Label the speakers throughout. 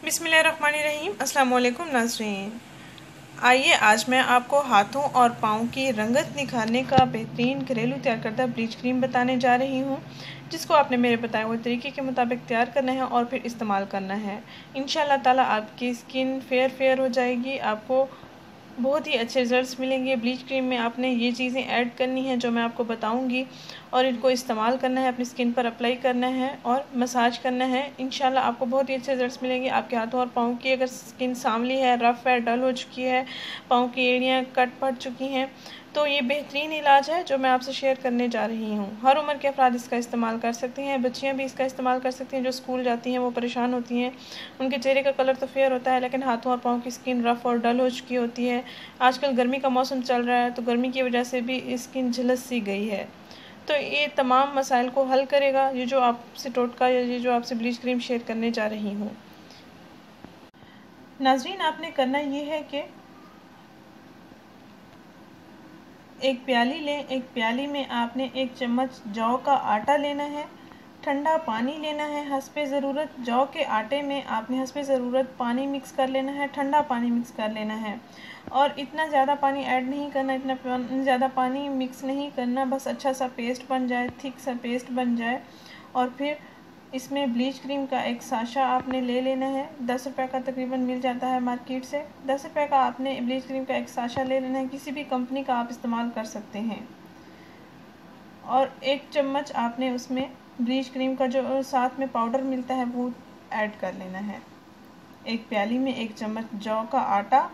Speaker 1: बिस्मिल्लाहिर्रहमानिर्रहीम। अस्सलाम वालेकुम नाज़रीन। आइए आज मैं आपको हाथों और पाँव की रंगत निखारने का बेहतरीन घरेलू तैयार करदा ब्लीच क्रीम बताने जा रही हूँ, जिसको आपने मेरे बताए हुए तरीके के मुताबिक तैयार करना है और फिर इस्तेमाल करना है। इंशाल्लाह ताला आपकी स्किन फेयर हो जाएगी, आपको बहुत ही अच्छे रिजल्ट्स मिलेंगे। ब्लीच क्रीम में आपने ये चीज़ें ऐड करनी है जो मैं आपको बताऊंगी और इनको इस्तेमाल करना है, अपनी स्किन पर अप्लाई करना है और मसाज करना है। इंशाल्लाह आपको बहुत ही अच्छे रिजल्ट्स मिलेंगे। आपके हाथों और पाँव की अगर स्किन सांवली है, रफ़ है, डल हो चुकी है, पाँव की एड़ियाँ कट पड़ चुकी हैं, तो ये बेहतरीन इलाज है जो मैं आपसे शेयर करने जा रही हूँ। हर उम्र के अफराद इसका इस्तेमाल कर सकते हैं, बच्चियाँ भी इसका इस्तेमाल कर सकती हैं। जो स्कूल जाती हैं वो परेशान होती हैं, उनके चेहरे का कलर तो फेयर होता है लेकिन हाथों और पाँव की स्किन रफ़ और डल हो चुकी होती है। आजकल गर्मी का मौसम चल रहा है तो गर्मी की वजह से भी स्किन झुलस सी गई है, तो ये तमाम मसाइल को हल करेगा ये जो आपसे टोटका या ये जो आपसे ब्लीच क्रीम शेयर करने जा रही हूँ। नाज़रीन, आपने करना ये है कि एक प्याली लें। एक प्याली में आपने 1 चम्मच जौ का आटा लेना है, ठंडा पानी लेना है हस्बे ज़रूरत। जौ के आटे में आपने हस्बे ज़रूरत पानी मिक्स कर लेना है, ठंडा पानी मिक्स कर लेना है और इतना ज़्यादा पानी ऐड नहीं करना, इतना ज़्यादा पानी मिक्स नहीं करना, बस अच्छा सा पेस्ट बन जाए, थिक सा पेस्ट बन जाए। और फिर इसमें ब्लीच क्रीम का एक साशा आपने ले लेना है, 10 रुपये का तकरीबन मिल जाता है मार्केट से। 10 रुपये का आपने ब्लीच क्रीम का एक साशा ले लेना है, किसी भी कंपनी का आप इस्तेमाल कर सकते हैं। और 1 चम्मच आपने उसमें ब्लीच क्रीम का जो साथ में पाउडर मिलता है वो ऐड कर लेना है। एक प्याली में 1 चम्मच जौ का आटा,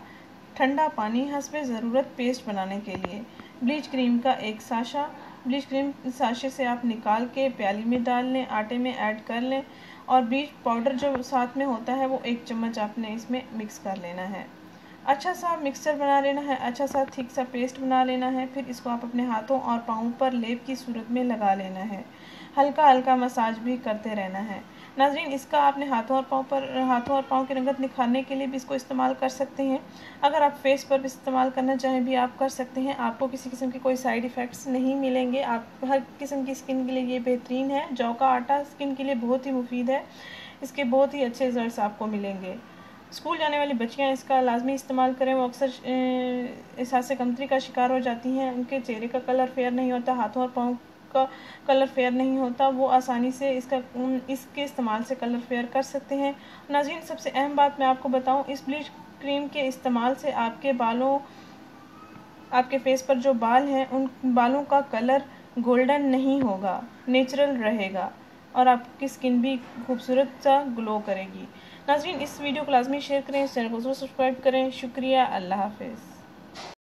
Speaker 1: ठंडा पानी हस्बे ज़रूरत पेस्ट बनाने के लिए, ब्लीच क्रीम का एक साशा। ब्लीच क्रीम साशे से आप निकाल के प्याली में डाल लें, आटे में ऐड कर लें और ब्लीच पाउडर जो साथ में होता है वो 1 चम्मच आपने इसमें मिक्स कर लेना है। अच्छा सा मिक्सचर बना लेना है, अच्छा सा थिक सा पेस्ट बना लेना है। फिर इसको आप अपने हाथों और पाँव पर लेप की सूरत में लगा लेना है, हल्का हल्का मसाज भी करते रहना है। नाज़रीन, इसका आपने हाथों और पाँव की रंगत निखारने के लिए भी इसको इस्तेमाल कर सकते हैं। अगर आप फेस पर भी इस्तेमाल करना चाहें भी आप कर सकते हैं, आपको किसी किस्म के कोई साइड इफ़ेक्ट्स नहीं मिलेंगे। आप हर किस्म की स्किन के लिए ये बेहतरीन है। जौ का आटा स्किन के लिए बहुत ही मुफीद है, इसके बहुत ही अच्छे रिजल्ट्स आपको मिलेंगे। स्कूल जाने वाली बच्चियां इसका लाजमी इस्तेमाल करें। वो अक्सर एहसास कमतरी का शिकार हो जाती हैं, उनके चेहरे का कलर फेयर नहीं होता, हाथों और पाँव का कलर फेयर नहीं होता, वो आसानी से इसके इस्तेमाल से कलर फेयर कर सकते हैं। नाज़रीन, सबसे अहम बात मैं आपको बताऊं, इस ब्लीच क्रीम के इस्तेमाल से आपके फेस पर जो बाल हैं उन बालों का कलर गोल्डन नहीं होगा, नेचुरल रहेगा और आपकी स्किन भी खूबसूरत सा ग्लो करेगी। नाज़रीन, इस वीडियो को लाजमी शेयर करें, इस चैनल को ज़रूर सब्सक्राइब करें। शुक्रिया, अल्लाह हाफ़िज़।